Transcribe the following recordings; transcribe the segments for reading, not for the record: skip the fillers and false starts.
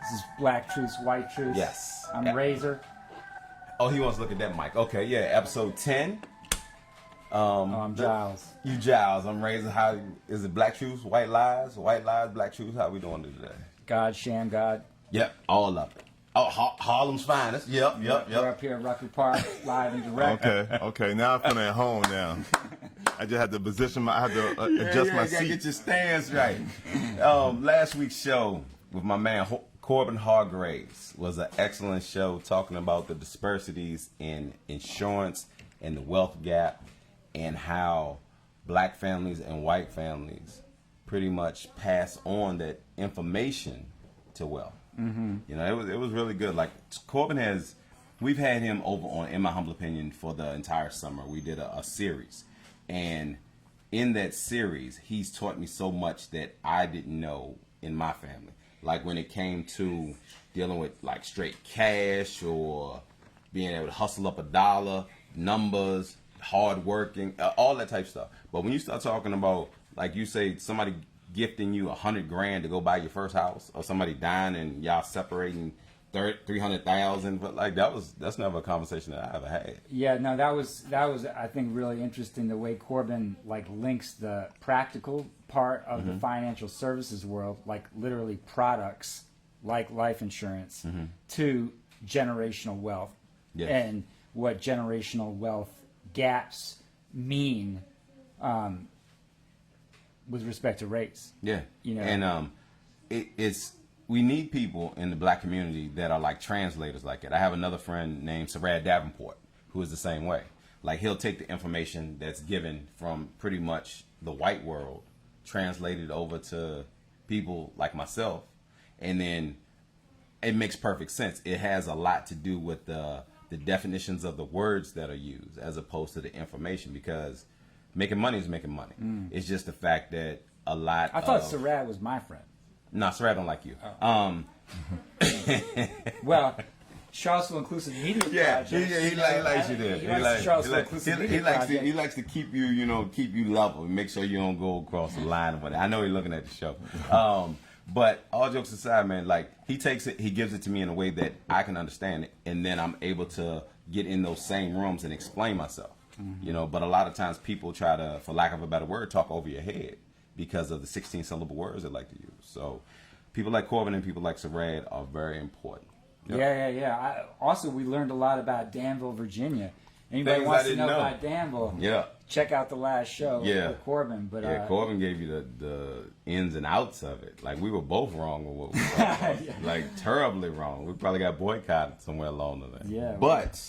This is Black Truths, White Truths. Yes. I'm Razor. Oh, he wants to look at that mic. Okay, yeah, episode 10. I'm Giles. You Giles. I'm Razor. How is it? Black Truths, White Lies, White Lies, Black Truths. How we doing today? God, Sham God. Yep, all of it. Oh, Harlem's finest. Yep. We're up here at Rucker Park, live and direct. Okay. Now I'm feeling at home now. I just had to position I had to adjust my You gotta seat. get your stance right. Last week's show with my man Corbin Hargraves was an excellent show talking about the disparities in insurance and the wealth gap and how black families and white families pretty much pass on that information to wealth. Mm-hmm. You know, it was really good. Like Corbin we've had him over on, in my humble opinion, for the entire summer. We did a series, and in that series, he's taught me so much that I didn't know in my family. Like when it came to dealing with like straight cash or being able to hustle up a dollar, numbers, hard working, all that type of stuff. But when you start talking about, like you say, somebody gifting you $100,000 to go buy your first house, or somebody dying and y'all separating 300,000, but like that's never a conversation that I ever had. Yeah, no, that was I think really interesting the way Corbin like links the practical part of the financial services world, like literally products like life insurance, to generational wealth, Yes. and what generational wealth gaps mean with respect to race. Yeah, You know, and it's we need people in the black community that are like translators like that. I have another friend named Sarad Davenport who is the same way. Like he'll take the information that's given from pretty much the white world, translate it over to people like myself, and then it makes perfect sense. It has a lot to do with the definitions of the words that are used as opposed to the information, because making money is making money. It's just the fact that a lot I thought Sarad was my friend. No, Sarad don't like you. Well, Charlottesville Inclusive Media Project. He likes you there. He likes the Charlottesville Inclusive Media Project. He likes to keep you, keep you level, and make sure you don't go across the line or whatever. I know he's looking at the show. But all jokes aside, man, like he takes it, he gives it to me in a way that I can understand it, and then I'm able to get in those same rooms and explain myself. But a lot of times people try to, for lack of a better word, talk over your head because of the 16-syllable words they like to use. So people like Corbin and people like Sarad are very important. Yep. Yeah. Also, we learned a lot about Danville, Virginia. Anybody Things wants I to didn't know know. about Danville, Yeah. check out the last show Yeah. with Corbin. But Yeah, Corbin gave you the ins and outs of it. Like, we were both wrong with what we talked about. Yeah. Like, terribly wrong. We probably got boycotted somewhere along the way. Yeah. But,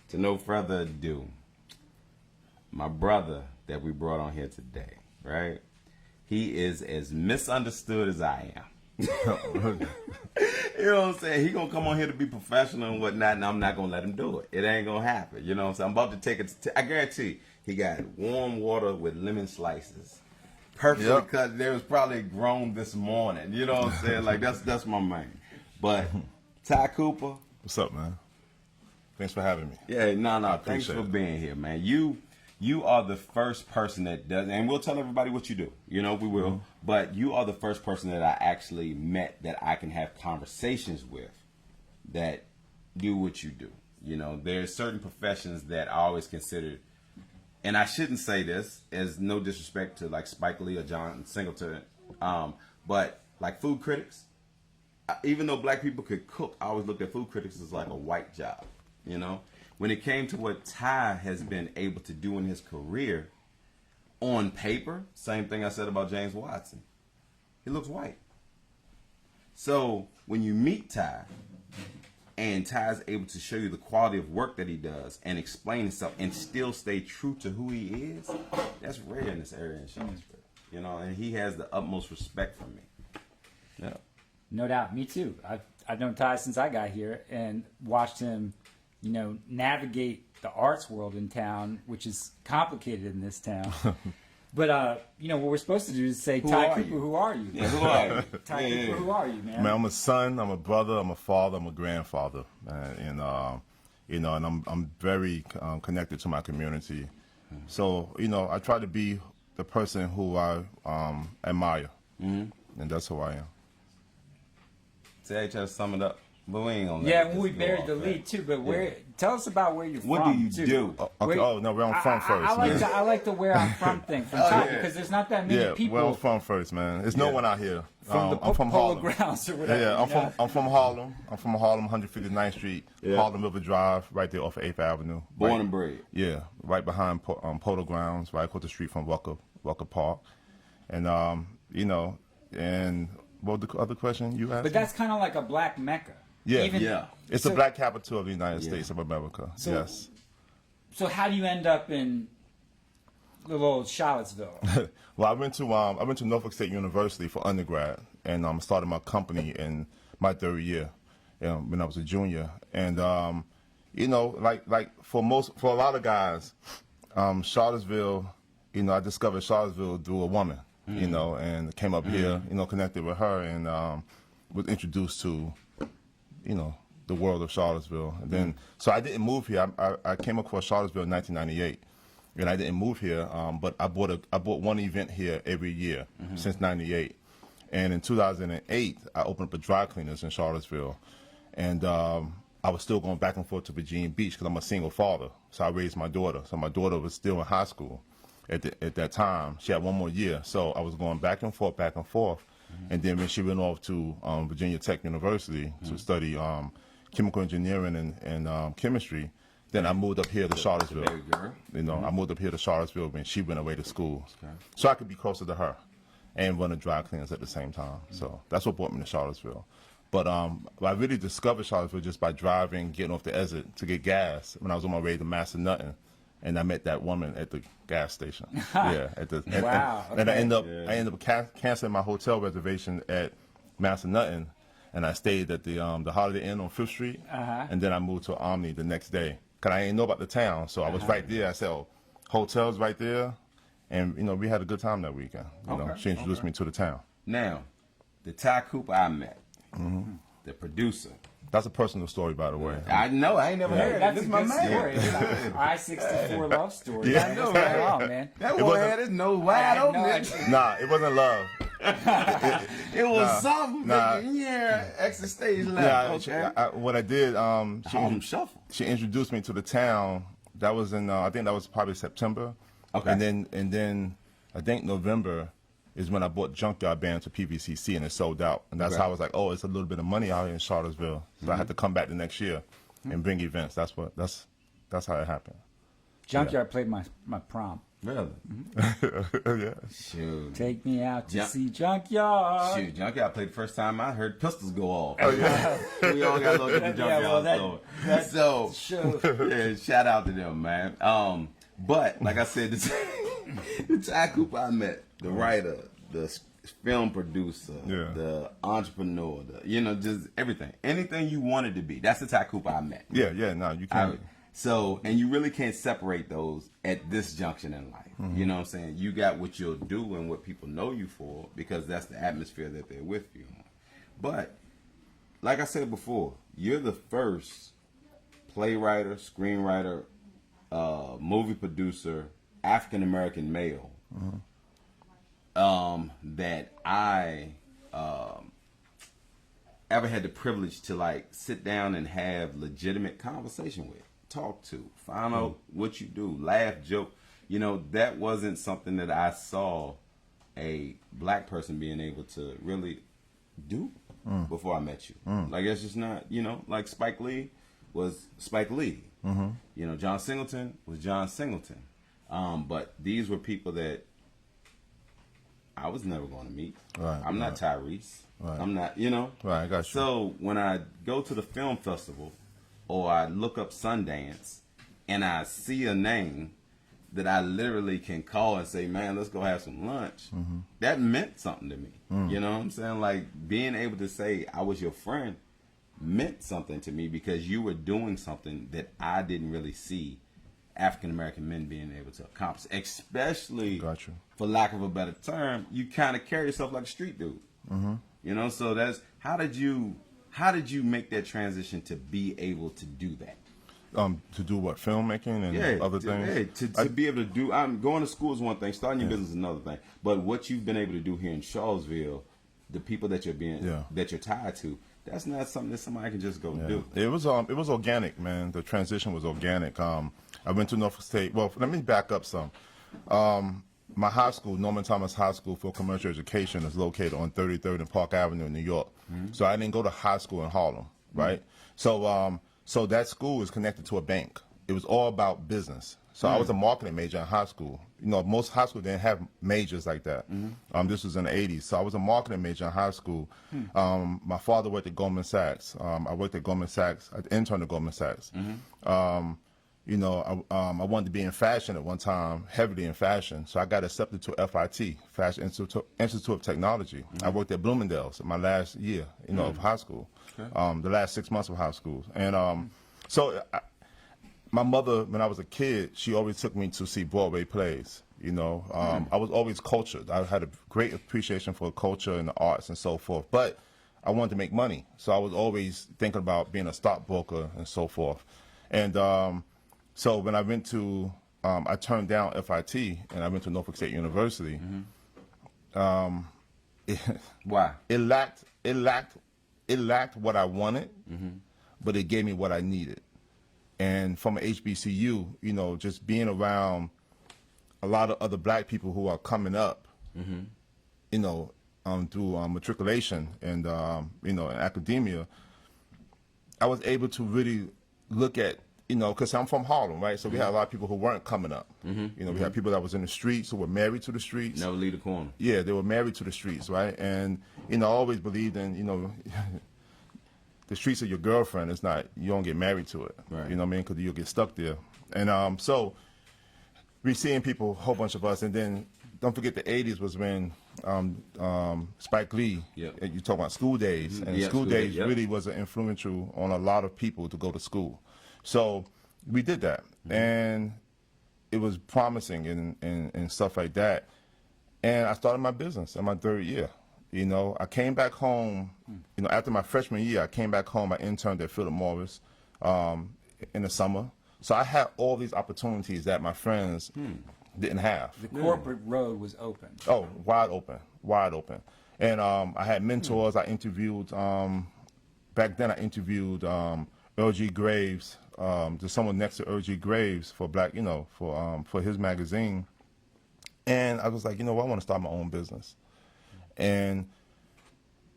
to no further ado, my brother that we brought on here today, right? He is as misunderstood as I am. You know what I'm saying? He gonna come on here to be professional and whatnot, and I'm not gonna let him do it. It ain't gonna happen. You know what I'm saying? I'm about to take it. I guarantee he got warm water with lemon slices, perfectly cut. They was probably grown this morning. You know what I'm saying? Like that's my man. But Ty Cooper, What's up, man? Thanks for having me. yeah, no. Thanks appreciate for it. being here, man. You are the first person that does, and we'll tell everybody what you do. We will. But you are the first person that I actually met that I can have conversations with that do what you do. There's certain professions that I always considered, and I shouldn't say this as no disrespect to like Spike Lee or John Singleton, but like food critics, even though black people could cook, I always looked at food critics as like a white job, When it came to what Ty has been able to do in his career, on paper, same thing I said about James Watson. He looks white. So when you meet Ty, and Ty's able to show you the quality of work that he does and explain himself and still stay true to who he is, that's rare in this area in Charlottesville. And he has the utmost respect for me. Yeah. no doubt, me too. I've known Ty since I got here and watched him, navigate the arts world in town, which is complicated in this town. But what we're supposed to do is say, Ty are Cooper, you? who are you? Yeah, who are you? Ty Cooper, who are you, man? Man, I'm a son, I'm a brother, I'm a father, I'm a grandfather, and I'm very connected to my community. So I try to be the person who I admire, and that's who I am. Say, try to sum it up. But we ain't gonna. Yeah, we buried the lead too. But where? Tell us about where you're What from. do you too. do? Okay. Oh no, where I'm from first. I like the where I'm from thing from top because there's not that many people. Where I'm from first, man. There's no one out here. From the I'm from Polo Harlem. Grounds or whatever. Yeah, I'm from Harlem. I'm from Harlem, 159th Street, Harlem River Drive, right there off of 8th Avenue. Born and bred. Yeah, right behind Polo Grounds, right across the street from Walker Park, and you know, and what was the other question you asked? But that's kind of like a black mecca. Yeah, it's the black capital of the United States of America. Yes. So how do you end up in little old Charlottesville? Well, I went to Norfolk State University for undergrad, and started my company in my third year, when I was a junior. And you know, like for a lot of guys, Charlottesville, you know, I discovered Charlottesville through a woman, you know, and came up here, you know, connected with her, and was introduced to, you know, the world of Charlottesville. And then, so I didn't move here. I came across Charlottesville in 1998, and I didn't move here. But I bought one event here every year since '98. And in 2008, I opened up a dry cleaners in Charlottesville, and I was still going back and forth to Virginia Beach because I'm a single father. So I raised my daughter. So my daughter was still in high school at that time. She had one more year. So I was going back and forth. And then when she went off to Virginia Tech University to study chemical engineering and chemistry, then I moved up here to Charlottesville. You know, I moved up here to Charlottesville when she went away to school, so I could be closer to her and run a dry cleaners at the same time. So that's what brought me to Charlottesville. But I really discovered Charlottesville just by driving, getting off the exit to get gas when I was on my way to Master Nutting. And I met that woman at the gas station. Yeah, Wow. And I ended up canceling my hotel reservation at Master Nutting, and I stayed at the Holiday Inn on 5th Street, and then I moved to Omni the next day. Cause I didn't know about the town, so I was right there. I said, "Oh, hotel's right there," and you know, we had a good time that weekend. You know, she introduced me to the town. Now, the Ty Cooper I met, the producer. That's a personal story, by the way. I know. I ain't never heard That's this. a My good man. story. I-64 love story. Yeah. I know, right? Man. That boy had his nose wide open. Nah, it wasn't love. It was something. Yeah, extra stage left. What I did, Shuffle. she introduced me to the town. That was in, I think that was probably September. Okay. And then I think November is when I bought Junkyard Band to PVCC, and it sold out. And that's how I was like, oh, it's a little bit of money out here in Charlottesville. So I had to come back the next year and bring events. That's how it happened. Junkyard played my prom. Really? Yeah. Shoot. Take me out to see Junkyard. Shoot, Junkyard played the first time I heard pistols go off. Oh, yeah. We all got a little different Junkyard shout out to them, man. But, like I said, the Ty Cooper I met, the writer, the film producer, the entrepreneur, you know, just everything. Anything you wanted to be. That's the Ty Cooper I met. Yeah, no, you can't. So, and you really can't separate those at this junction in life. You know what I'm saying? You got what you'll do and what people know you for because that's the atmosphere that they're with you on. But, like I said before, you're the first playwright, screenwriter, movie producer, African-American male that I ever had the privilege to like sit down and have legitimate conversation with, talk to, find out what you do, laugh, joke. You know, that wasn't something that I saw a black person being able to really do before I met you. Like, it's just not, you know, like Spike Lee was Spike Lee. You know, John Singleton was John Singleton. But these were people that I was never going to meet. I'm not Tyrese. I'm not, you know. Right, I got you. So when I go to the film festival or I look up Sundance and I see a name that I literally can call and say, man, let's go have some lunch, that meant something to me. You know what I'm saying? Like, being able to say I was your friend meant something to me because you were doing something that I didn't really see African-American men being able to accomplish, especially, for lack of a better term, you kind of carry yourself like a street dude. You know, so that's, how did you make that transition to be able to do that? To do what, filmmaking and other things? To be able to do, going to school is one thing, starting your business is another thing. But what you've been able to do here in Charlottesville, the people that you're that you're tied to, that's not something that somebody can just go do. It was organic, man. The transition was organic. I went to Norfolk State. Well, let me back up some. My high school, Norman Thomas High School for Commercial Education, is located on 33rd and Park Avenue in New York. So I didn't go to high school in Harlem, right? So so that school is connected to a bank. It was all about business. So I was a marketing major in high school. You know, most high school didn't have majors like that. This was in the 80s. So I was a marketing major in high school. My father worked at Goldman Sachs. I worked at Goldman Sachs, I interned at Goldman Sachs. You know, I wanted to be in fashion at one time, heavily in fashion. So I got accepted to FIT, Fashion Institute of Technology. I worked at Bloomingdale's in my last year, you know, of high school, the last 6 months of high school. And my mother, when I was a kid, she always took me to see Broadway plays. You know, I was always cultured. I had a great appreciation for culture and the arts and so forth. But I wanted to make money, so I was always thinking about being a stockbroker and so forth. And so when I went to, I turned down FIT and I went to Norfolk State University. Why? It lacked what I wanted, but it gave me what I needed. And from HBCU, you know, just being around a lot of other black people who are coming up, you know, through matriculation and, you know, in academia, I was able to really look at, you know, because I'm from Harlem, right? So we had a lot of people who weren't coming up. You know, we had people that was in the streets who were married to the streets. Never leave the corner. Yeah, they were married to the streets, right? And, you know, I always believed in, you know, the streets of your girlfriend. It's not, you don't get married to it. Right. You know what I mean? Because you'll get stuck there. And so we seeing people, a whole bunch of us, and then don't forget the 80s was when Spike Lee, you talk about School Days, and School Days really was influential on a lot of people to go to school. So we did that, and it was promising and stuff like that. And I started my business in my 3rd year. You know, I came back home, you know, after my freshman year, I came back home, I interned at Philip Morris in the summer. So I had all these opportunities that my friends didn't have. The corporate road was open. Oh, wide open, wide open. And I had mentors. I interviewed, back then I interviewed Earl G. Graves. There's someone next to Earl G. Graves for Black, you know, for his magazine. And I was like, you know what, I want to start my own business. And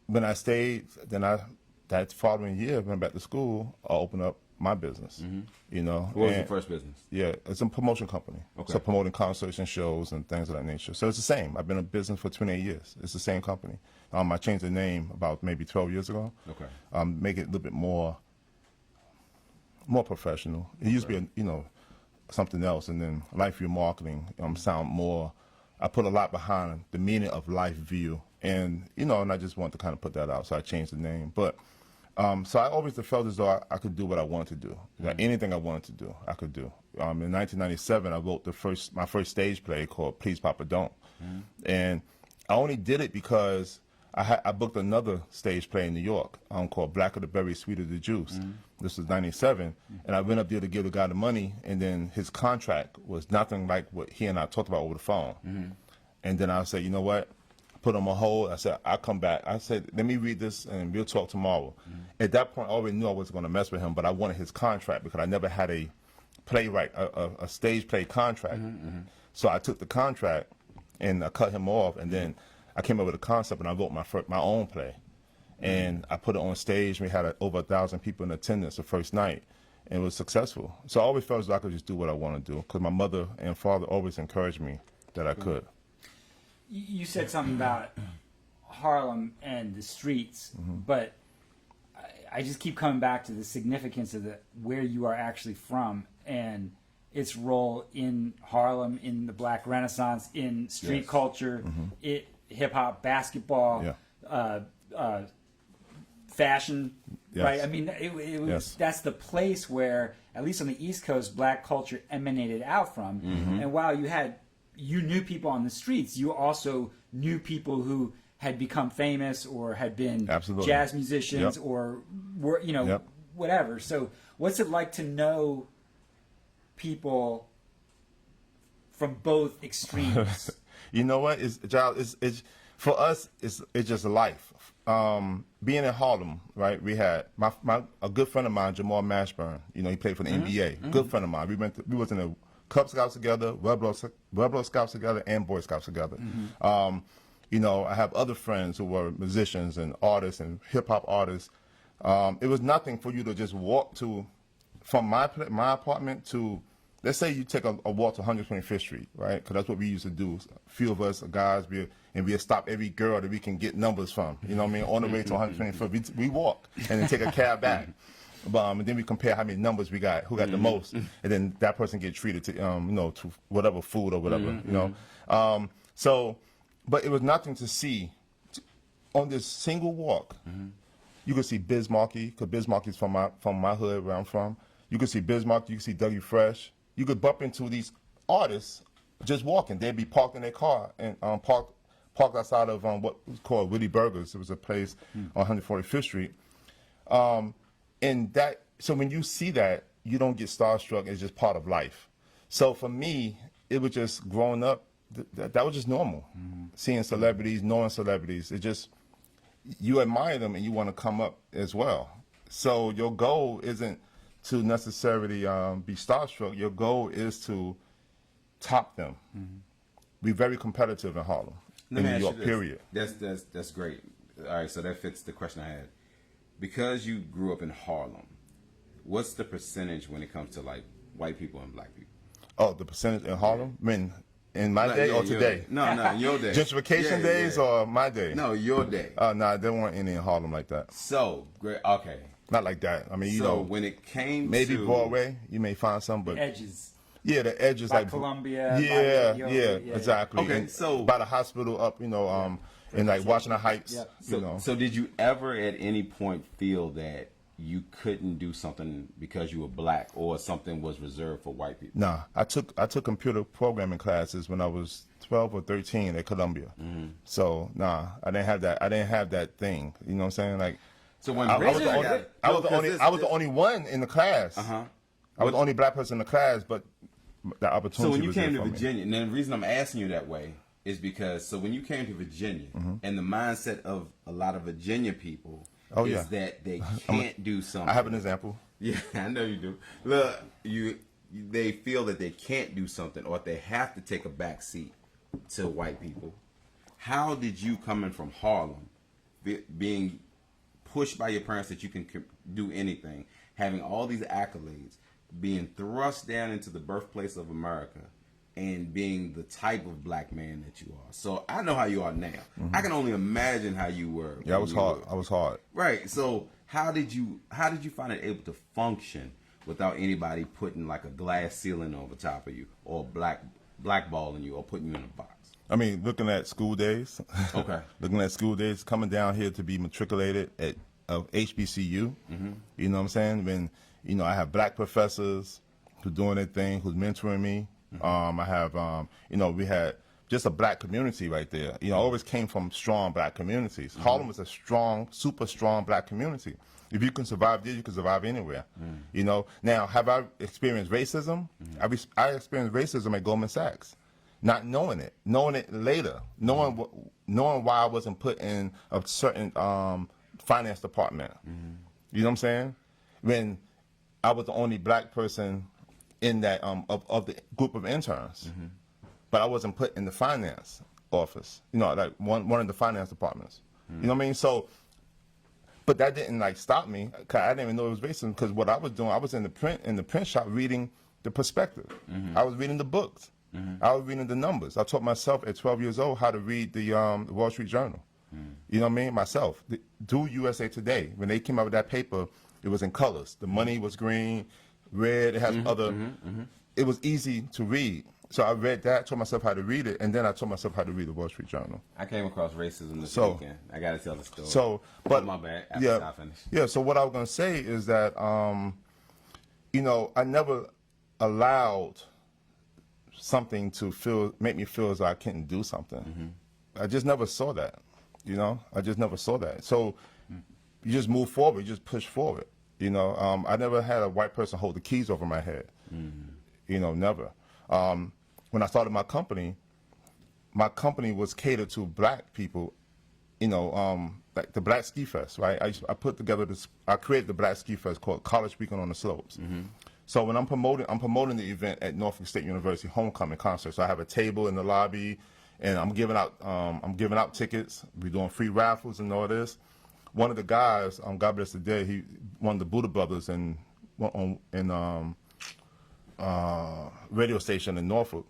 when I stayed, then that following year, went back to school, I opened up my business. You know, What was your first business? Yeah, it's a promotion company. Okay. So promoting concerts and shows and things of that nature. So it's the same. I've been in business for 28 years. It's the same company. I changed the name about maybe 12 years ago. Okay. Make it a little bit more professional. It used to be, you know, something else, and then Life View Marketing sound more. I put a lot behind the meaning of Life View, and you know, and I just wanted to kind of put that out, so I changed the name. But so I always felt as though I could do what I wanted to do. Like anything I wanted to do, I could do. In 1997, I wrote my first stage play called Please Papa Don't, and I only did it because I booked another stage play in New York called Blacker the Berry, Sweeter the Juice. This was 97, and I went up there to give the guy the money, and then his contract was nothing like what he and I talked about over the phone. And then I said, you know what? Put him on hold. I said, I'll come back. I said, let me read this, and we'll talk tomorrow. At that point, I already knew I wasn't going to mess with him, but I wanted his contract because I never had a playwright, a stage play contract. So I took the contract, and I cut him off, and then I came up with a concept, and I wrote my own play. And I put it on stage. We had over 1,000 people in attendance the first night, and it was successful. So I always felt as though I could just do what I want to do because my mother and father always encouraged me that I could. You said something about Harlem and the streets, but I just keep coming back to the significance of where you are actually from and its role in Harlem, in the Black Renaissance, in street culture, hip hop, basketball, fashion, right? I mean, it was that's the place where, at least on the East Coast, Black culture emanated out from. And while you knew people on the streets, you also knew people who had become famous or had been jazz musicians or were, you know, whatever. So what's it like to know people from both extremes? You know what? It's For us, it's just life. Being in Harlem, right? We had a good friend of mine, Jamal Mashburn. You know, he played for the NBA. Good friend of mine. We was in the Cub Scouts together, Rebel Scouts together, and Boy Scouts together. You know, I have other friends who were musicians and artists and hip hop artists. It was nothing for you to just walk from my apartment to, let's say you take a walk to 125th Street, right? Because that's what we used to do. A few of us, guys, we'd stop every girl that we can get numbers from. You know what I mean? On the way to 125th, we walk and then take a cab back. And then we compare how many numbers we got, who got the most, and then that person get treated to, you know, to whatever food or whatever, you know. But it was nothing to see on this single walk. You could see Biz Markie, because Biz Markie's from my hood where I'm from. You could see Biz Markie, you could see Dougie Fresh. You could bump into these artists just walking. They'd be parked in their car and parked outside of what was called Willie Burgers. It was a place on 145th Street. And that, so when you see that, you don't get starstruck. It's just part of life. So for me, it was just growing up. That was just normal. Seeing celebrities, knowing celebrities. It just, you admire them and you want to come up as well. So your goal isn't to necessarily be starstruck. Your goal is to top them. Be very competitive in Harlem, in New York, period. That's great. All right, so that fits the question I had. Because you grew up in Harlem, what's the percentage when it comes to like white people and black people? Oh, the percentage in Harlem? I mean, in my day or today? No, in your day. Gentrification days or my day? No, your day. No, there weren't any in Harlem like that. So, great. Okay. Not like that. I mean, you know. when it came maybe to... Broadway, you may find some, but... The edges. Yeah, the edges. By like Columbia. Yeah, exactly. Okay, and so... by the hospital up, you know, and like Washington Heights, you know. So did you ever at any point feel that you couldn't do something because you were black or something was reserved for white people? Nah, I took computer programming classes when I was 12 or 13 at Columbia. So nah, I didn't have that thing. You know what I'm saying? Like, so when I was the only one in the class. I was the only black person in the class, but the opportunity. So when you was came there to for Virginia, and the reason I'm asking you that way is because when you came to Virginia, and the mindset of a lot of Virginia people is that they can't do something. I have an example. Yeah, I know you do. Look, they feel that they can't do something or they have to take a back seat to white people. How did you, coming from Harlem, being pushed by your parents that you can do anything, having all these accolades, being thrust down into the birthplace of America, and being the type of black man that you are? So I know how you are now. I can only imagine how you were. Yeah, I was hard. I was hard. Right. So how did you find it able to function without anybody putting like a glass ceiling over top of you or blackballing you or putting you in a box? I mean, looking at school days. Okay. Looking at school days, coming down here to be matriculated at HBCU. You know what I'm saying? When, you know, I have black professors who doing their thing, who's mentoring me. I have, you know, we had just a black community right there. You know, I always came from strong black communities. Harlem was a strong, super strong black community. If you can survive there, you can survive anywhere. You know, now, have I experienced racism? I experienced racism at Goldman Sachs, not knowing it later, knowing why I wasn't put in a certain finance department. You know what I'm saying? When I was the only black person in that of the group of interns, but I wasn't put in the finance office. You know, like one of the finance departments. You know what I mean? So, but that didn't like stop me. Cause I didn't even know it was racism. Because what I was doing, I was in the print shop reading the perspective. I was reading the books. I was reading the numbers. I taught myself at 12 years old how to read the Wall Street Journal. You know what I mean? Myself. Do USA Today. When they came out with that paper, it was in colors. The money was green, red. It has other. It was easy to read. So I read that, taught myself how to read it, and then I taught myself how to read the Wall Street Journal. I came across racism this weekend. I got to tell the story. So, but my bad. After I finish. Yeah. So what I was gonna say is that, you know, I never allowed something to make me feel as though I couldn't do something. I just never saw that. You know, I just never saw that. So you just move forward, you just push forward. You know, I never had a white person hold the keys over my head. You know, never. When I started my company, my company was catered to black people, like the Black Ski Fest, right? I put together I created the Black Ski Fest called College Weekend on the Slopes. So when I'm promoting the event at Norfolk State University Homecoming Concert. So I have a table in the lobby, and I'm giving out tickets. We're doing free raffles and all this. One of the guys, God bless the dead, one of the Buddha brothers in radio station in Norfolk.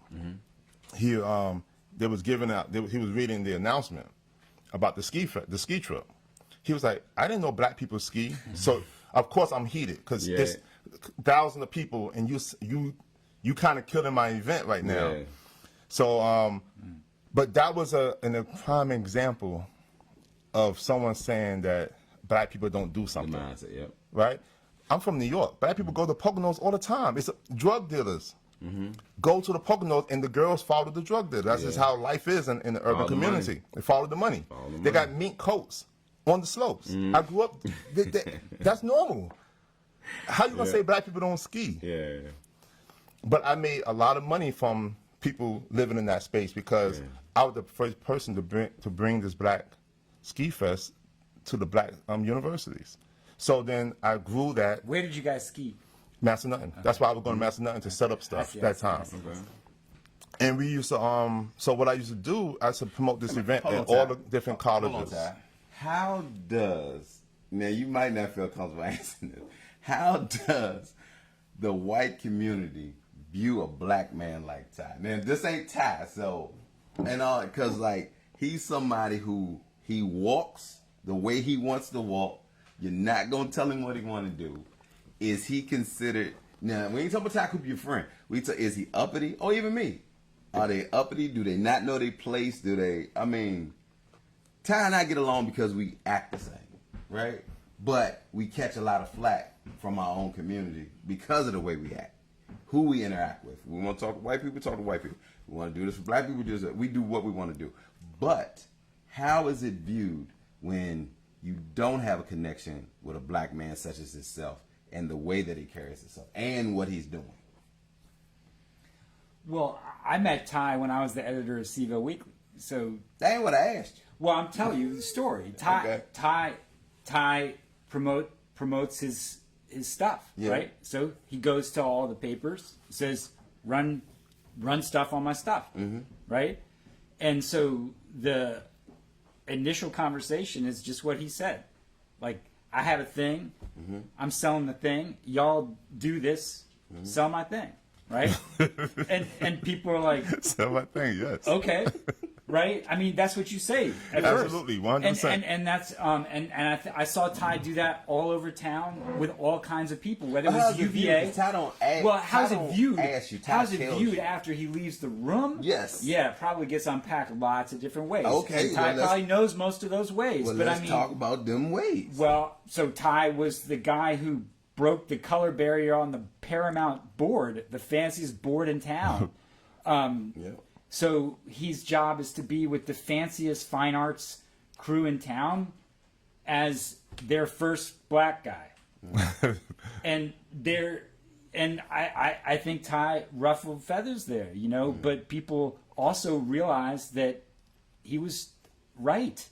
He was reading the announcement about the ski trip. He was like, I didn't know black people ski. So of course I'm heated because there's thousands of people, and you kind of killing my event right now. Yeah. So but that was a prime example of someone saying that black people don't do something. The mindset, yep. Right? I'm from New York. Black people go to Poconos all the time. It's drug dealers. Go to the Poconos, and the girls follow the drug dealers. That's just how life is in the urban community. They follow the money. They got mink coats on the slopes. I grew up. That's normal. How you gonna say black people don't ski? Yeah. But I made a lot of money from people living in that space because I was the first person to bring this Black Ski Fest to the black universities. So then I grew that. Where did you guys ski? Massanutten. Okay. That's why I was going to Massanutten to set up stuff that time. Okay. And we used to, so what I used to do, I used to promote this event at all the different colleges. How does, now you might not feel comfortable answering this, how does the white community view a black man like Ty? Now this ain't Ty, so, because like, he's somebody who, he walks the way he wants to walk. You're not going to tell him what he want to do. Is he considered, now when you talk about Ty Cooper, your friend, is he uppity? Or even me? Are they uppity? Do they not know their place? Do they, Ty and I get along because we act the same, right? But we catch a lot of flack from our own community because of the way we act, who we interact with. We want to talk to white people, talk to white people. We want to do this for black people, we do what we want to do. But how is it viewed when you don't have a connection with a black man such as himself and the way that he carries himself and what he's doing? Well, I met Ty when I was the editor of Seaville Weekly, so that ain't what I asked you. Well, I'm telling you the story. Ty promotes his stuff, right? So he goes to all the papers, says run stuff on my stuff, right? And so the initial conversation is just what he said. Like, I have a thing, I'm selling the thing, y'all do this, sell my thing, right? and people are like, sell my thing, yes. Okay. Right? I mean, that's what you say at Absolutely, 100%. And that's I saw Ty do that all over town with all kinds of people, whether it was UVA. Ty don't ask. Well, how's it viewed? How's it viewed you after he leaves the room? Yes. Yeah, probably gets unpacked lots of different ways. Okay. And Ty probably knows most of those ways. Well, but let's talk about them ways. Well, so Ty was the guy who broke the color barrier on the Paramount board, the fanciest board in town. So his job is to be with the fanciest fine arts crew in town as their first black guy. and I think Ty ruffled feathers there, but people also realized that he was right.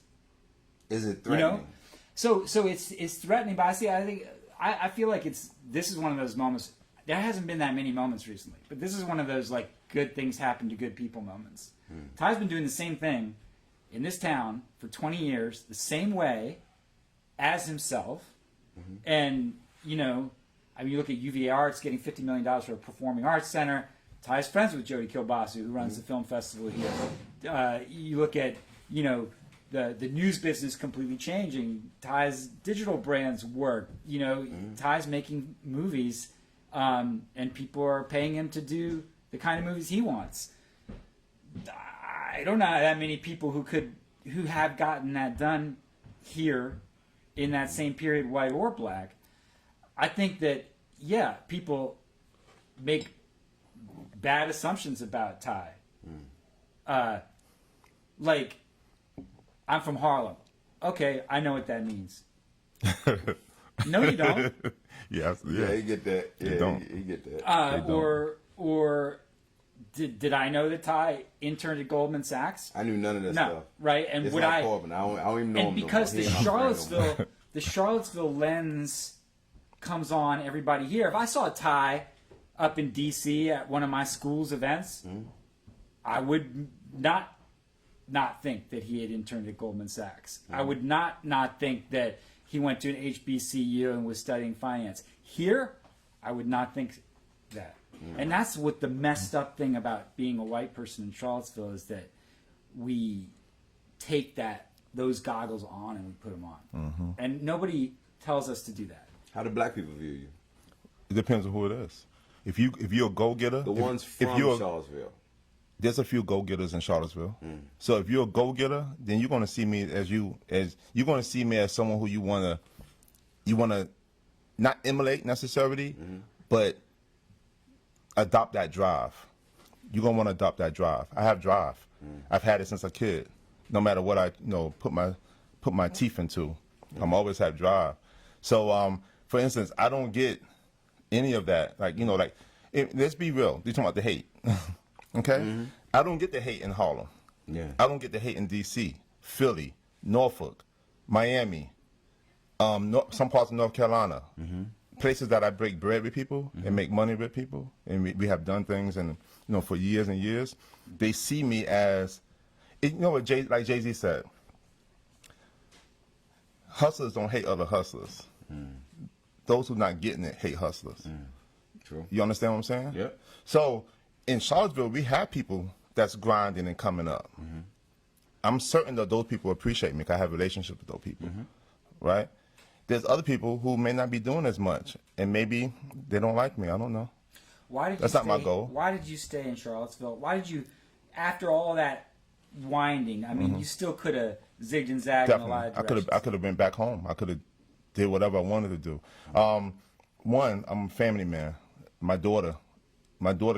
Is it threatening? So it's threatening, but I feel like this is one of those moments. There hasn't been that many moments recently, but this is one of those like good things happen to good people moments. Ty's been doing the same thing in this town for 20 years, the same way as himself. And, you look at UVA Arts getting $50 million for a performing arts center. Ty's friends with Jody Kilbasu, who runs the film festival here. You look at, the news business completely changing. Ty's digital brands work. Ty's making movies. And people are paying him to do the kind of movies he wants. I don't know that many people who have gotten that done here in that same period, white or black. I think that, people make bad assumptions about Ty. Like, I'm from Harlem. Okay, I know what that means. No, you don't. Yeah, you get that. Yeah, you don't. You get that. Or Did I know that Ty interned at Goldman Sachs? I knew none of this No, stuff. right? And It's would like I? Corbin. I don't even know him. And because no more. the He ain't my friend no more. the Charlottesville lens comes on everybody here. If I saw Ty up in D.C. at one of my school's events, I would not think that he had interned at Goldman Sachs. I would not think that he went to an HBCU and was studying finance. Here, I would not think that. And that's what the messed up thing about being a white person in Charlottesville is, that we take those goggles on and we put them on. And nobody tells us to do that. How do black people view you? It depends on who it is. If you're a go-getter, The ones from Charlottesville. There's a few go-getters in Charlottesville. So if you're a go-getter, then you're going to see me as you're going to see me as someone who you want to not emulate necessarily, but adopt that drive. You're going to want to adopt that drive. I have drive. I've had it since a kid. No matter what I put my teeth into, I'm always have drive. So for instance, I don't get any of that. Let's be real. You're talking about the hate. Okay? I don't get the hate in Harlem. Yeah. I don't get the hate in D.C., Philly, Norfolk, Miami, some parts of North Carolina. Places that I break bread with people and make money with people, and we have done things and for years and years. They see me as, what like Jay-Z said, hustlers don't hate other hustlers. Those who not getting it hate hustlers. True. You understand what I'm saying? Yeah. So in Charlottesville, we have people that's grinding and coming up. I'm certain that those people appreciate me because I have relationships with those people, right? There's other people who may not be doing as much, and maybe they don't like me. I don't know. Why did That's not my goal. Why did you stay in Charlottesville? Why did you, after all that winding? I mean, you still could have zigged and zagged in a lot of directions. I could have been back home. I could have did whatever I wanted to do. One, I'm a family man. My daughter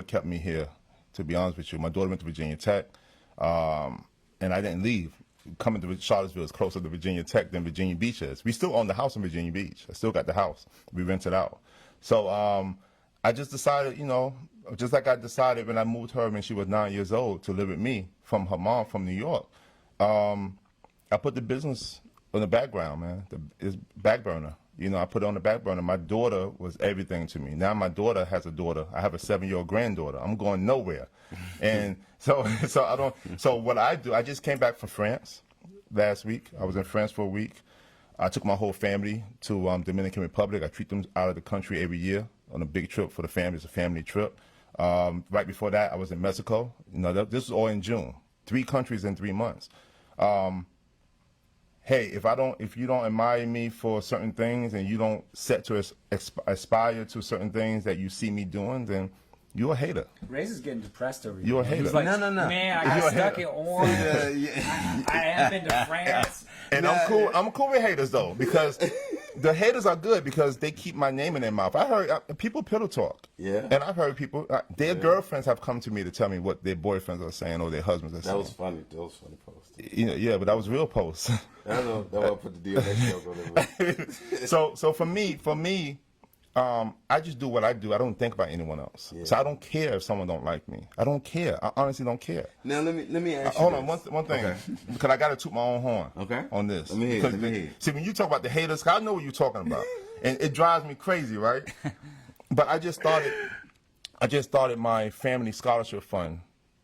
kept me here. To be honest with you, my daughter went to Virginia Tech, and I didn't leave. Coming to Charlottesville is closer to Virginia Tech than Virginia Beach is. We still own the house in Virginia Beach. I still got the house. We rent it out. So I just decided, just like I decided when I moved her when she was 9 years old to live with me from her mom from New York. I put the business on the background, man. It's back burner. I put it on the back burner. My daughter was everything to me. Now my daughter has a daughter. I have a 7-year-old granddaughter. I'm going nowhere. And so what I do, I just came back from France last week. I was in France for a week. I took my whole family to Dominican Republic. I treat them out of the country every year on a big trip for the family. It's a family trip. Right before that, I was in Mexico. This was all in June. 3 countries in 3 months. Hey, if you don't admire me for certain things and you don't set to aspire to certain things that you see me doing, then you're a hater. Ray's is getting depressed over here. You're a hater. He's like, No. Man, I got stuck in Orange. I haven't been to France. And I'm cool with haters though, because the haters are good because they keep my name in their mouth. I heard people pillow talk. Yeah. And I've heard people, their girlfriends have come to me to tell me what their boyfriends are saying or their husbands are saying. That was funny. That was funny post. Yeah, but that was real posts. I know. That was put the DMX joke on there. So for me, I just do what I do. I don't think about anyone else. Yeah. So I don't care if someone don't like me. I don't care. I honestly don't care. Now let me ask you. Hold on, this. one thing, Okay. because I got to toot my own horn. Okay. On this. Let me hear. Because, see, when you talk about the haters, I know what you're talking about, and it drives me crazy, right? But I just started my family scholarship fund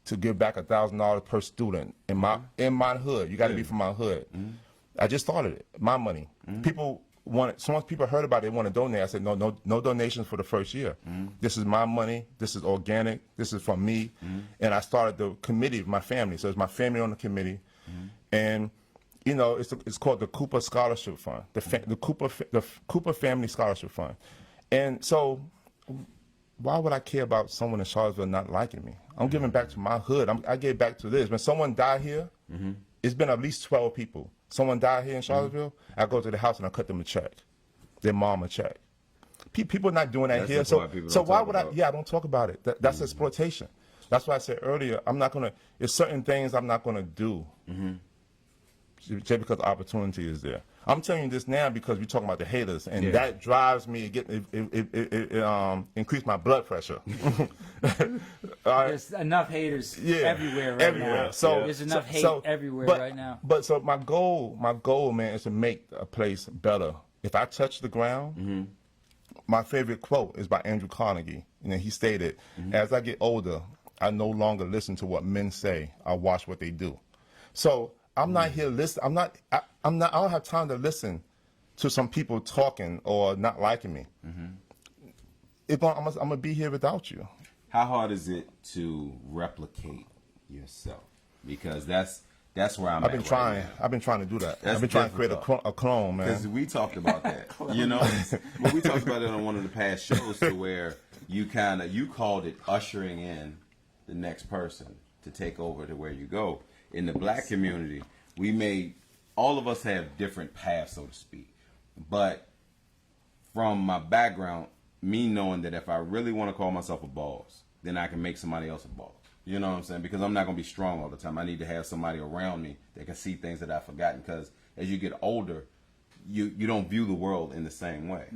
to give back $1,000 per student in my hood. You got to be from my hood. I just started it. My money. People wanted. So once people heard about it, they want to donate. I said no donations for the first year. This is my money. This is organic. This is from me. And I started the committee of my family. So it's my family on the committee, and it's called the Cooper Scholarship Fund, the Cooper Family Scholarship Fund. And so, why would I care about someone in Charlottesville not liking me? I'm giving back to my hood. I gave back to this. When someone died here, it's been at least 12 people. Someone died here in Charlottesville, I go to the house and I cut them a check. Their mom a check. People are not doing that here. So why would I? Yeah, I don't talk about it. That's exploitation. That's why I said earlier, there's certain things I'm not gonna do just because opportunity is there. I'm telling you this now because we're talking about the haters, and that drives me. It increase my blood pressure. There's enough haters everywhere right now. So there's enough hate everywhere right now. But so my goal, man, is to make a place better. If I touch the ground, my favorite quote is by Andrew Carnegie. He stated, "As I get older, I no longer listen to what men say. I watch what they do." So I'm not here listening. I don't have time to listen to some people talking or not liking me. I'm gonna be here without you. How hard is it to replicate yourself? Because that's where I'm. I've been trying to do that. I've been trying to create a clone, man. Because we talked about that, but we talked about it on one of the past shows, to where you called it ushering in the next person to take over to where you go. In the black community, all of us have different paths, so to speak. But from my background, me knowing that if I really want to call myself a boss, then I can make somebody else a boss. You know what I'm saying? Because I'm not going to be strong all the time. I need to have somebody around me that can see things that I've forgotten. Because as you get older, you don't view the world in the same way.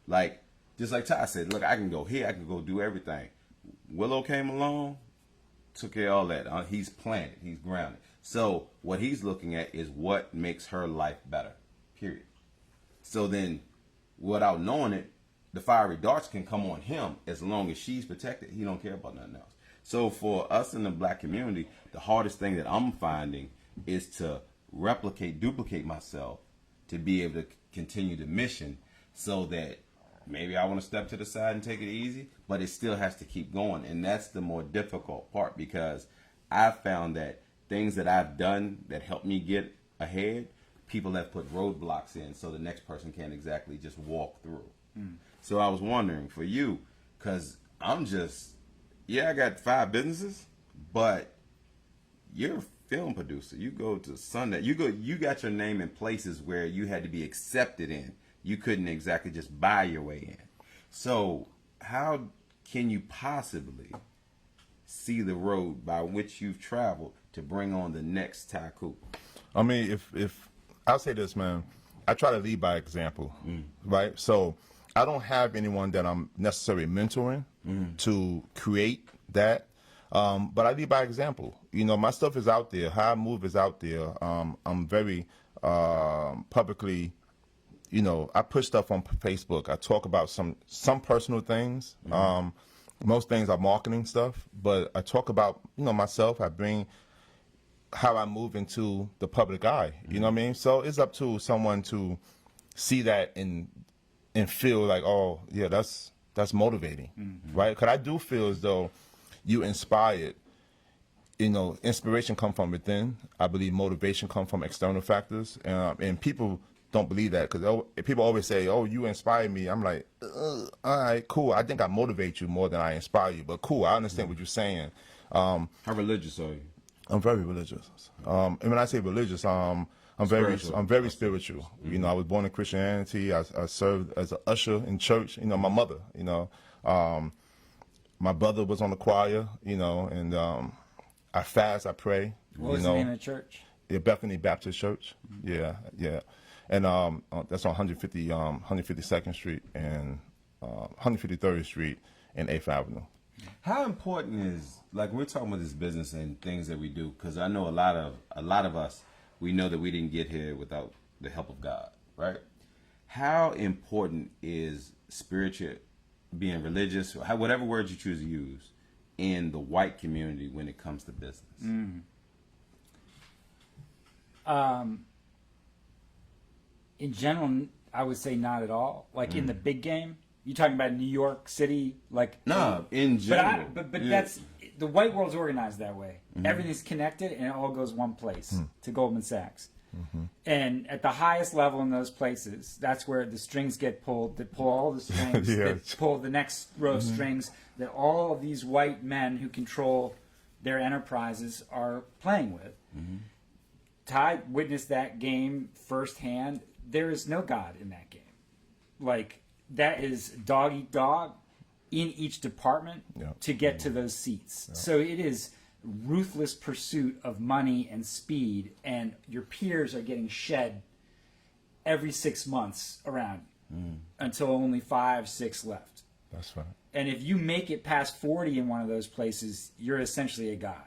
Like, just like Ty said, look, I can go here, I can go do everything. Willow came along, took care of all that. He's planted, he's grounded. So what he's looking at is what makes her life better, period. So then, without knowing it, the fiery darts can come on him as long as she's protected. He don't care about nothing else. So for us in the black community, the hardest thing that I'm finding is to duplicate myself to be able to continue the mission, so that maybe I want to step to the side and take it easy, but it still has to keep going. And that's the more difficult part, because I've found that things that I've done that helped me get ahead, people have put roadblocks in so the next person can't exactly just walk through. So I was wondering for you, because I'm just, I got 5 businesses, but you're a film producer. You go to Sundance. You got your name in places where you had to be accepted in. You couldn't exactly just buy your way in. So how can you possibly see the road by which you've traveled to bring on the next tycoon? I mean, if I'll say this, man, I try to lead by example, right? So I don't have anyone that I'm necessarily mentoring to create that, but I lead by example. My stuff is out there. How I move is out there. I'm very publicly, I push stuff on Facebook. I talk about some personal things. Most things are marketing stuff, but I talk about, myself. I bring how I move into the public eye. You know what I mean? So it's up to someone to see that and feel like, oh, yeah, that's motivating, right? Because I do feel as though you inspired. Inspiration comes from within. I believe motivation comes from external factors, and people don't believe that, because people always say, oh, you inspire me. I'm like, all right, cool. I think I motivate you more than I inspire you, but cool, I understand what you're saying. How religious are you? I'm very religious. And when I say religious, I'm very spiritual. I was born in Christianity. I served as an usher in church. My mother. My brother was on the choir. And I fast. I pray. What was the name of the church? Yeah, Bethany Baptist Church. Yeah. And that's on 152nd Street and 153rd Street and 8th Avenue. How important is, like, we're talking about this business and things that we do, because I know a lot of us, we know that we didn't get here without the help of God, right? How important is spiritual, being religious, whatever words you choose to use, in the white community when it comes to business? In general, I would say not at all. Like in the big game, you talking about New York City, like in general. But that's the white world's organized that way. Everything's connected, and it all goes one place to Goldman Sachs. And at the highest level in those places, that's where the strings get pulled. That pull all the strings. That pull the next row of strings. That all of these white men who control their enterprises are playing with. Ty witnessed that game firsthand. There is no God in that game. Like, that is dog eat dog in each department to get to those seats. So it is ruthless pursuit of money and speed, and your peers are getting shed every 6 months around you until only 5, 6 left. That's right. And if you make it past 40 in one of those places, you're essentially a god.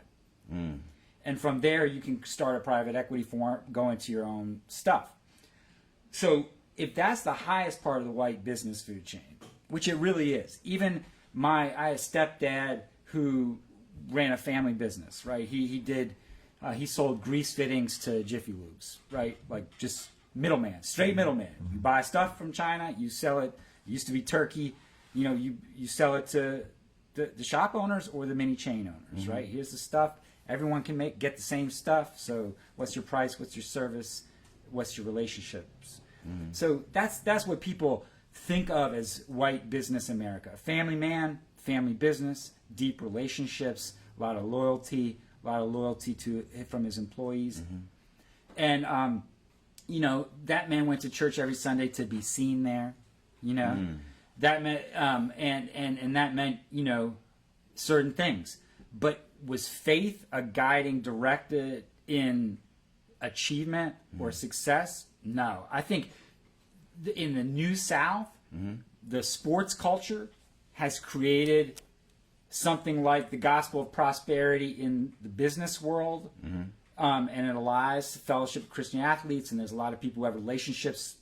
And from there, you can start a private equity firm, go into your own stuff. So if that's the highest part of the white business food chain, which it really is, even I had a stepdad who ran a family business, right? He sold grease fittings to Jiffy Lubes, right? Like just middleman, straight middleman. You buy stuff from China, you sell it. It used to be turkey. You sell it to the shop owners or the mini chain owners, right? Here's the stuff. Everyone can get the same stuff. So what's your price? What's your service? What's your relationships? So that's what people think of as white business America. A family man, family business, deep relationships, a lot of loyalty from his employees. And, that man went to church every Sunday to be seen there, That meant, and that meant, certain things. But was faith a guiding director in achievement or success? No. I think in the New South, the sports culture has created something like the gospel of prosperity in the business world. And it allows fellowship of Christian athletes, and there's a lot of people who have relationships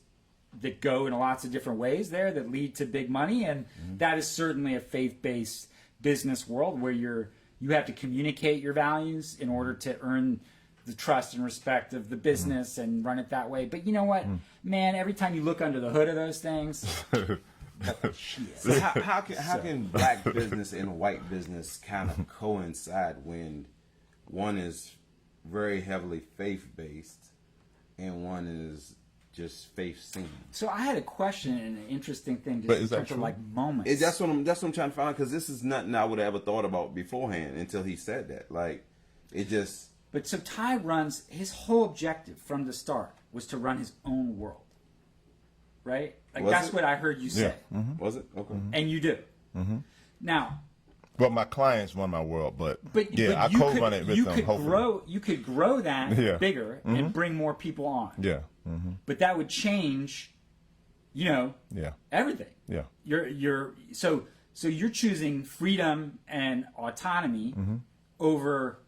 that go in lots of different ways there that lead to big money, and that is certainly a faith-based business world where you have to communicate your values in order to earn the trust and respect of the business and run it that way. But you know what, man? Every time you look under the hood of those things, so how can black business and white business kind of coincide when one is very heavily faith-based and one is just faith-seen? So I had a question and an interesting thing But just is in that terms of true? like moments. That's what I'm trying to find out, because this is nothing I would have ever thought about beforehand until he said that. Like, it just. But so Ty runs, his whole objective from the start was to run his own world, right? Like Was that's it? what I heard you say, Was it? Okay. and you do. Now, Well, my clients run my world, but yeah, but I you co-run could, it with you them. could Hopefully, you could grow that Yeah. bigger and bring more people on. yeah, But that would change, yeah, everything. yeah. So you're choosing freedom and autonomy over.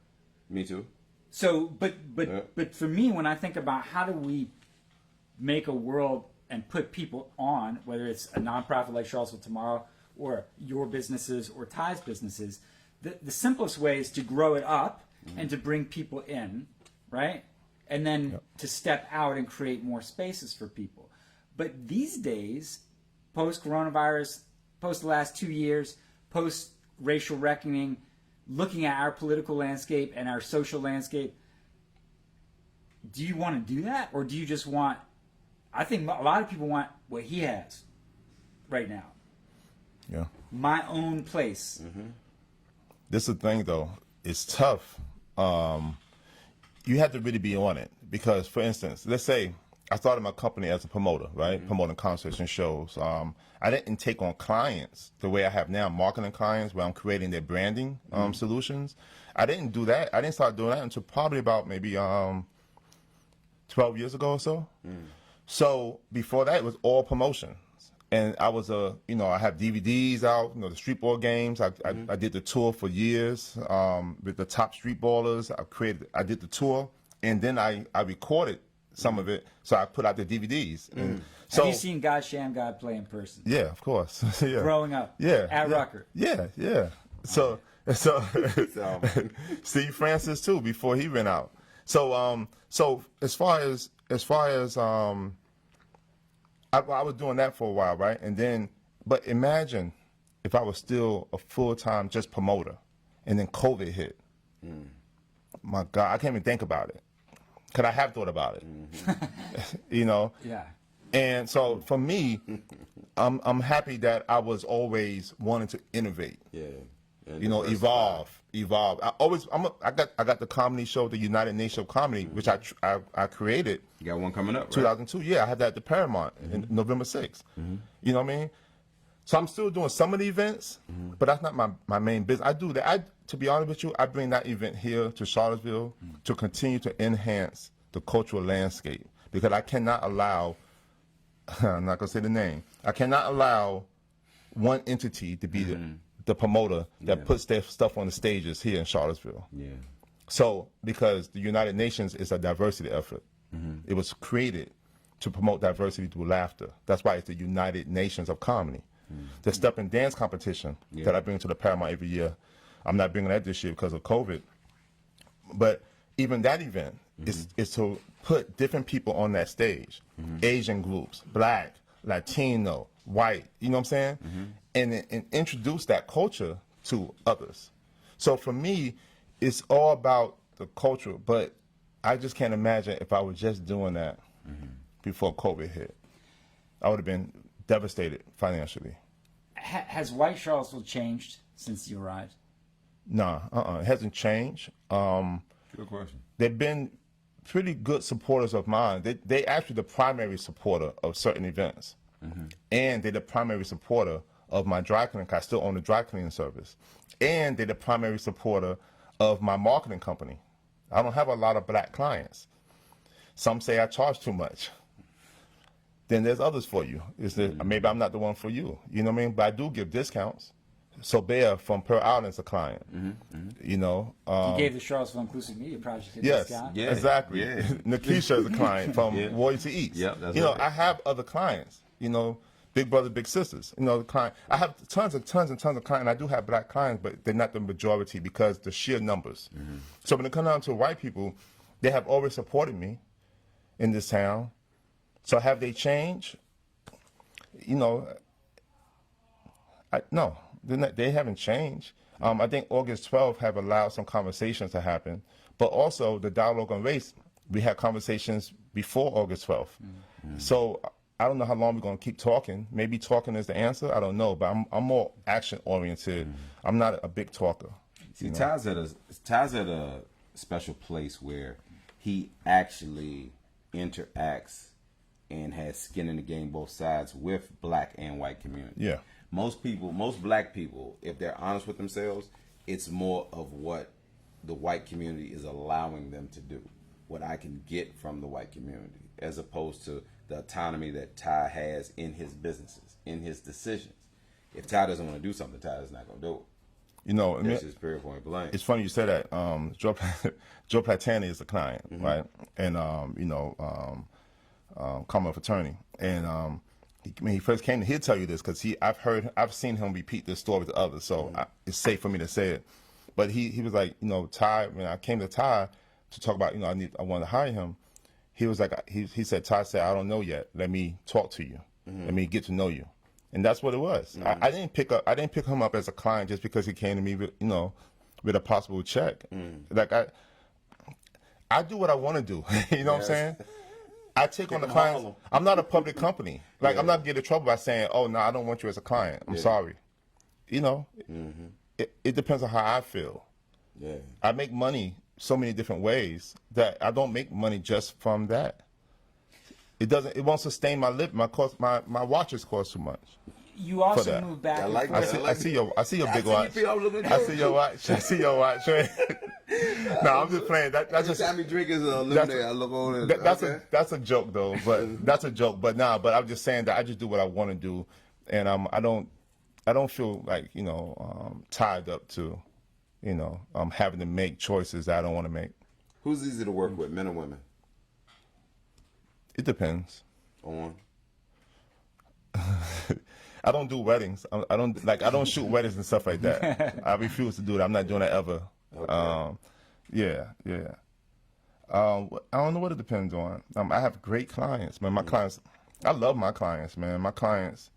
Me too. So, but Yeah. for me, when I think about how do we make a world and put people on, whether it's a nonprofit like Charlottesville Tomorrow or your businesses or Ty's businesses, the simplest way is to grow it up and to bring people in, right? And then to step out and create more spaces for people. But these days, post-coronavirus, post the last 2 years, post-racial reckoning, looking at our political landscape and our social landscape, do you want to do that? Or do you just want, I think a lot of people want what he has right now. Yeah. My own place. This is the thing, though. It's tough. You have to really be on it because, for instance, let's say I started my company as a promoter, right? Promoting concerts and shows. I didn't take on clients the way I have now, marketing clients, where I'm creating their branding solutions. I didn't do that. I didn't start doing that until probably about maybe 12 years ago or so. So before that, it was all promotion. And I was I have DVDs out, the street ball games. I did the tour for years with the top street ballers. I did the tour, and then I recorded some of it, so I put out the DVDs. And so, Have you seen God Sham God play in person? yeah, of course. Yeah. Growing up? Yeah. At Rucker? Yeah. So Steve Francis too, before he went out. So as far as I was doing that for a while, right? And then, but imagine if I was still a full-time just promoter, and then COVID hit. My God, I can't even think about it. Could I have thought about it? Yeah. And so for me, I'm happy that I was always wanting to innovate. Yeah. And Evolve. I got the comedy show, the United Nations of Comedy, which I created. You got one coming up, right? 2002. Yeah, I had that at the Paramount in November 6th. You know what I mean? So I'm still doing some of the events, but that's not my main business. I do that. To be honest with you, I bring that event here to Charlottesville to continue to enhance the cultural landscape because I cannot allow I'm not gonna say the name. I cannot allow one entity to be the promoter that puts their stuff on the stages here in Charlottesville. Yeah. So, because the United Nations is a diversity effort, it was created to promote diversity through laughter. That's why it's the United Nations of Comedy. The step and dance competition that I bring to the Paramount every year, I'm not bringing that this year because of COVID. But even that event is to put different people on that stage, Asian groups, Black, Latino, white, you know what I'm saying? And introduce that culture to others. So for me, it's all about the culture, but I just can't imagine if I was just doing that before COVID hit. I would have been devastated financially. Has White Charlottesville changed since you arrived? Nah, it hasn't changed. Good question. They've been pretty good supporters of mine. They actually the primary supporter of certain events. And they're the primary supporter of my dry cleaning. I still own the dry cleaning service. And they're the primary supporter of my marketing company. I don't have a lot of Black clients. Some say I charge too much. Then there's others for you. Maybe I'm not the one for you. You know what I mean? But I do give discounts. So Bear from Pearl Island's a client. You know. You gave the Charlottesville Inclusive Media Project a Yes, discount. exactly. Yeah. Nikisha is a client from Warrior to East. Yep, that's you know, right. I have other clients. You know, Big Brother, Big Sisters. You know, the client. I have tons and tons of clients. I do have Black clients, but they're not the majority because the sheer numbers. So when it comes down to white people, they have always supported me in this town. So have they changed? You know, no, they haven't changed. I think August 12th have allowed some conversations to happen, but also the dialogue on race, we had conversations before August 12th. So I don't know how long we're going to keep talking. Maybe talking is the answer. I don't know, but I'm more action oriented. I'm not a big talker. See, Ty's at a special place where he actually interacts and has skin in the game both sides with Black and white community. Yeah. Most Black people, if they're honest with themselves, it's more of what the white community is allowing them to do, what I can get from the white community, as opposed to the autonomy that Ty has in his businesses, in his decisions. If Ty doesn't want to do something, Ty is not going to do it. You know, That's just period point blank. it's funny you say that. Joe Platani is a client, right? And Commonwealth attorney. And when he first came, he'll tell you this because I've seen him repeat this story to others, so it's safe for me to say it. But he was like, you know, Ty. When I came to Ty to talk about, you know, I want to hire him. He was like, he said, Ty said, I don't know yet. Let me talk to you. Let me get to know you. And that's what it was. I didn't pick him up as a client just because he came to me with, you know, with a possible check. Like I do what I want to do. You know what I'm saying? I take on the clients. I'm not a public company. Like I'm not getting in trouble by saying, "Oh no, I don't want you as a client." I'm sorry. You know, it depends on how I feel. Yeah. I make money so many different ways that I don't make money just from that. It won't sustain my living. My watches cost too much. You also that. moved back. I like I that. see your big watch. I I see your watch. I see your watch. No, I'm just playing. That's Every just time he drink his lemonade, I look over it. that's a joke though. But that's a joke. But I'm just saying that I just do what I want to do, and I don't feel like, you know, tied up to, you know, having to make choices that I don't want to make. Who's easy to work with, men or women? It depends. On. I don't do weddings. I don't shoot weddings and stuff like that. I refuse to do that. I'm not doing that ever. Okay. Yeah. I don't know what it depends on. I have great clients, man. My clients, I love my clients, man. My clients,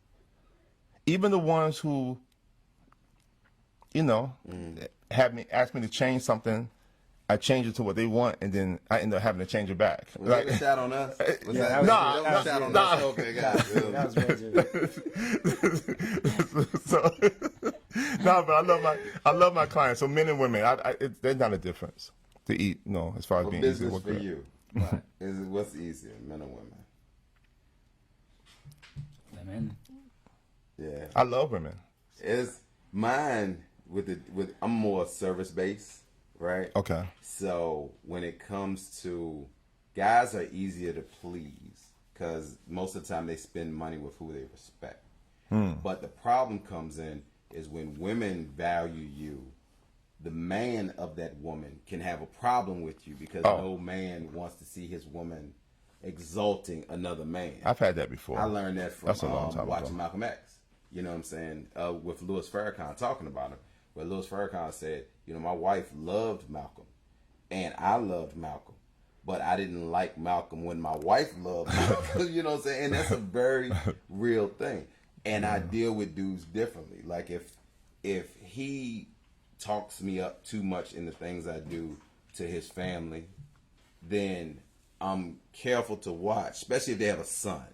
even the ones who, you know, ask me to change something. I change it to what they want, and then I end up having to change it back. Was that a shot on us? Was Yeah, that that a was shot on nah. us? Okay, got it. That was real. So, no, but I love my clients. So men and women, there's not a difference to eat, you know, as far as What being easy to business work for with. you? What's easier, men or women? Women. Yeah. I love women. It's mine I'm more service based, right? Okay. So when it comes to guys are easier to please because most of the time they spend money with who they respect. But the problem comes in is when women value you, the man of that woman can have a problem with you because no man wants to see his woman exalting another man. I've had that before. I learned that from That's a long time watching ago. Malcolm X. You know what I'm saying? With Louis Farrakhan talking about him. Where Louis Farrakhan said, you know, my wife loved Malcolm and I loved Malcolm. But I didn't like Malcolm when my wife loved Malcolm. You know what I'm saying? And that's a very real thing. And I deal with dudes differently. Like if he talks me up too much in the things I do to his family, then I'm careful to watch, especially if they have a son.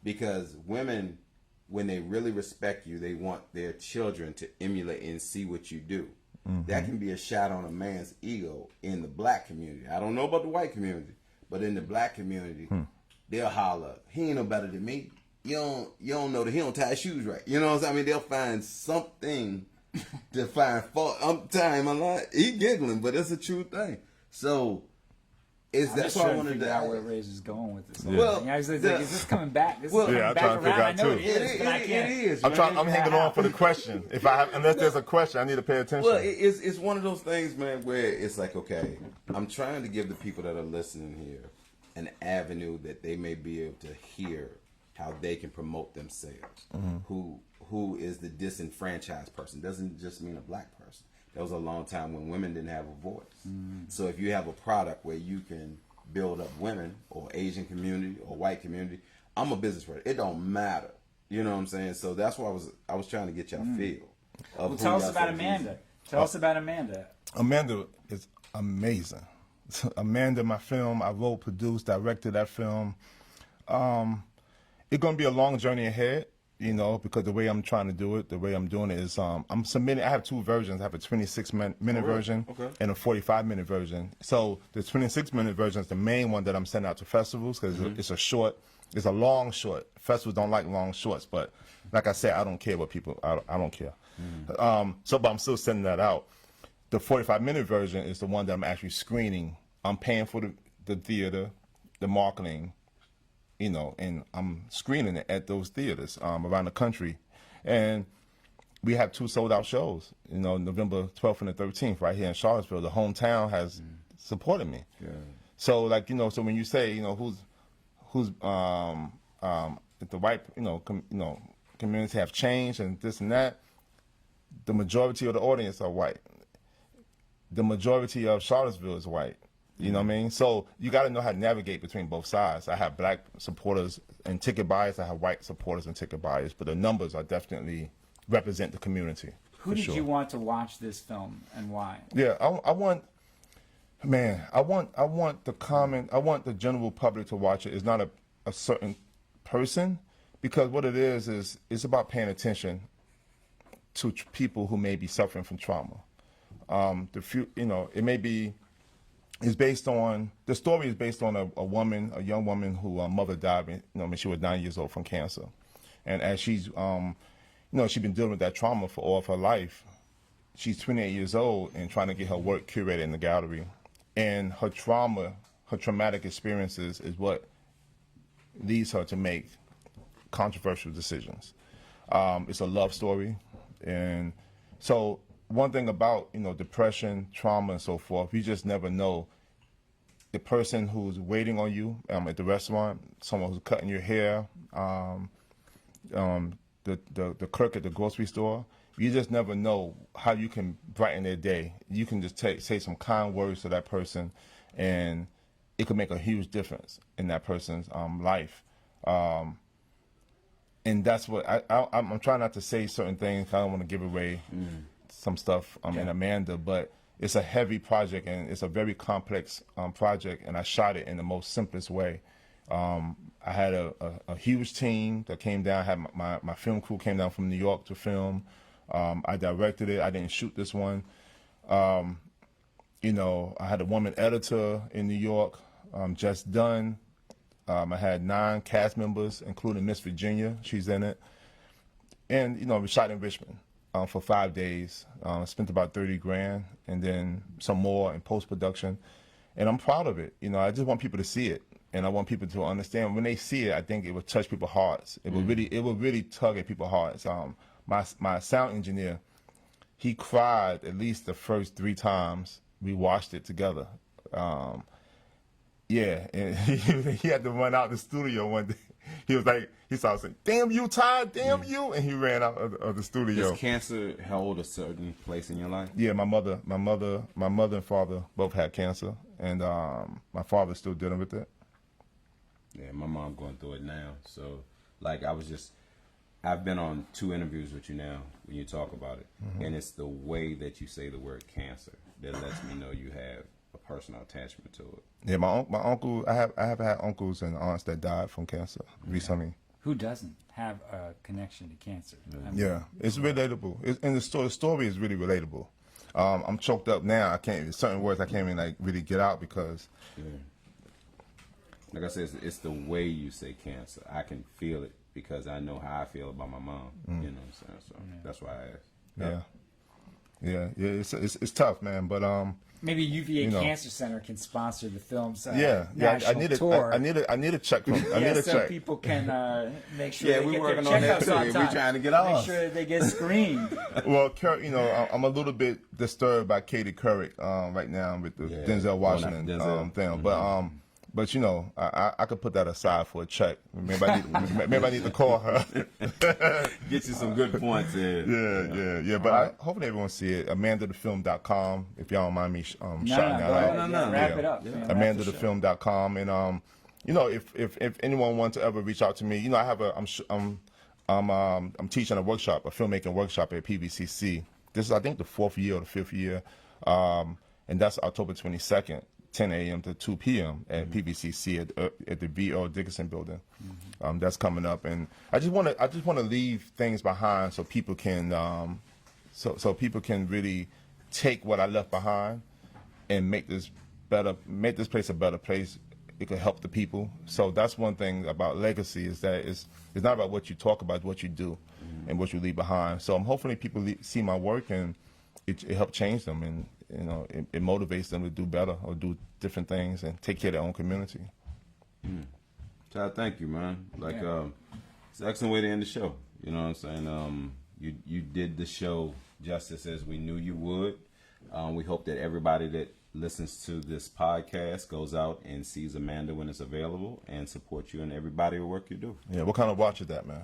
Because women, when they really respect you, they want their children to emulate and see what you do. That can be a shot on a man's ego in the black community. I don't know about the white community, but in the black community, they'll holler, he ain't no better than me. You don't know that he don't tie his shoes right. You know what I'm saying? I mean, they'll find something to find fault. I'm telling him a lot. He giggling, but it's a true thing. So that's why I wanted to figure out where Ray's is going with this. Well, I was like, is this coming back? This Well, is yeah, coming I'm back trying to around. figure out, I know too. it is, but I can't. It is. I'm hanging on for the question. Unless there's a question, I need to pay attention. Well, it's one of those things, man, where it's like, okay, I'm trying to give the people that are listening here an avenue that they may be able to hear how they can promote themselves. Who is the disenfranchised person? Doesn't just mean a black person. There was a long time when women didn't have a voice. So if you have a product where you can build up women or Asian community or white community, I'm a business person. It don't matter. You know what I'm saying? So that's why I was trying to get y'all feel. Well, tell us about Amanda. Tell us about Amanda. Amanda is amazing. Amanda, my film, I wrote, produced, directed that film. It's going to be a long journey ahead, you know, because the way I'm trying to do it, the way I'm doing it is I'm submitting. I have two versions. I have a 26-minute version and a 45-minute version. So the 26-minute version is the main one that I'm sending out to festivals because it's a short. It's a long short. Festivals don't like long shorts, but like I said, I don't care what people. I don't care. But I'm still sending that out. The 45-minute version is the one that I'm actually screening. I'm paying for the theater, the marketing, you know, and I'm screening it at those theaters around the country. And we have 2 sold-out shows, you know, November 12th and the 13th right here in Charlottesville. The hometown has supported me. Yeah. So, like, you know, so when you say, you know, who's if the white, community have changed and this and that, the majority of the audience are white. The majority of Charlottesville is white. You know what I mean? So you got to know how to navigate between both sides. I have black supporters and ticket buyers. I have white supporters and ticket buyers. But the numbers are definitely represent the community. Who did you want to watch this film and why? Yeah, I want the general public to watch it. It's not a certain person, because what it is it's about paying attention to people who may be suffering from trauma. It may be. The story is based on a young woman who mother died when she was 9 years old from cancer, and as she's she's been dealing with that trauma for all of her life. She's 28 years old and trying to get her work curated in the gallery, and her traumatic experiences is what leads her to make controversial decisions. It's a love story, and so. One thing about, depression, trauma, and so forth, you just never know. The person who's waiting on you at the restaurant, someone who's cutting your hair, the clerk at the grocery store, you just never know how you can brighten their day. You can just say some kind words to that person, and it could make a huge difference in that person's life. And that's what I'm trying not to say certain things. I don't want to give away some stuff in Amanda, but it's a heavy project and it's a very complex project, and I shot it in the most simplest way. I had a huge team that came down. I had my film crew came down from New York to film. I directed it. I didn't shoot this one. I had a woman editor in New York, Just Done. I had 9 cast members, including Miss Virginia. She's in it. And, we shot in Richmond. For 5 days. Spent about $30,000 and then some more in post-production. And I'm proud of it. I just want people to see it. and I want people to understand when they see it. I think it will touch people's hearts. It will really tug at people's hearts. My sound engineer, he cried at least the first 3 times we watched it together. Yeah, and he had to run out the studio one day. He was like, he started saying, "Damn you, Todd! Damn you!" And he ran out of the studio. Does cancer hold a certain place in your life? Yeah, my mother and father both had cancer, and my father's still dealing with it. Yeah, my mom going through it now. So, like, I've been on 2 interviews with you now when you talk about it, and it's the way that you say the word cancer that lets me know you have a personal attachment to it. Yeah, my uncle. I have had uncles and aunts that died from cancer recently. Who doesn't have a connection to cancer? I mean, Yeah, it's relatable. And the story is really relatable. I'm choked up now. I can't. Certain words I can't even like really get out because. Yeah. Like I said, it's the way you say cancer. I can feel it because I know how I feel about my mom. You know what I'm saying? So that's why I asked. Yeah. It's tough, man. But maybe UVA Cancer Center can sponsor the film's national I tour. I need a check from. I need a so check. people can make sure Yeah, they we get working their on that checkups too. on We time. trying to get Make ours. sure that they get screened. Well, I'm a little bit disturbed by Katie Couric right now with the Denzel Washington thing. But you know, I could put that aside for a check. Maybe I need to call her. Get you some good points in. Yeah. But hopefully everyone see it. AmandaTheFilm.com. If y'all don't mind me shouting that out. No. Wrap it up. Yeah. AmandaTheFilm.com. And you know, if anyone wants to ever reach out to me, you know, I have I'm teaching a workshop, a filmmaking workshop at PVCC. This is I think the 4th year or the 5th year, and that's October 22nd. 10 a.m. to 2 p.m. at PVCC at the V.O. Dickinson building. That's coming up, and I just want to leave things behind so people can so people can really take what I left behind and make this place a better place. It could help the people. So that's one thing about legacy is that it's not about what you talk about, it's what you do and what you leave behind. So I'm hoping people see my work and it helps change them, and you know, it motivates them to do better or do different things and take care of their own community. Todd, thank you, man. Like, it's an excellent way to end the show. You know what I'm saying? You did the show justice as we knew you would. We hope that everybody that listens to this podcast goes out and sees Amanda when it's available and supports you and every body of work you do. Yeah, what kind of watch is that, man?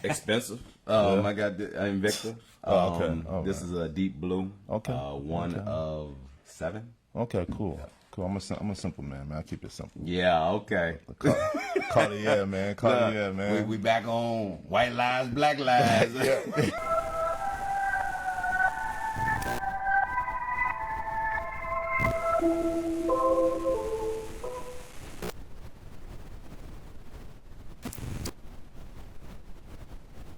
Expensive. I got Invicta. Okay. This is a deep blue. Okay. One of 7. Okay, cool. Cool. I'm a simple man. I keep it simple. Yeah. Okay. Cartier, man. Cartier, man. We back on white lies, black lies. Yeah.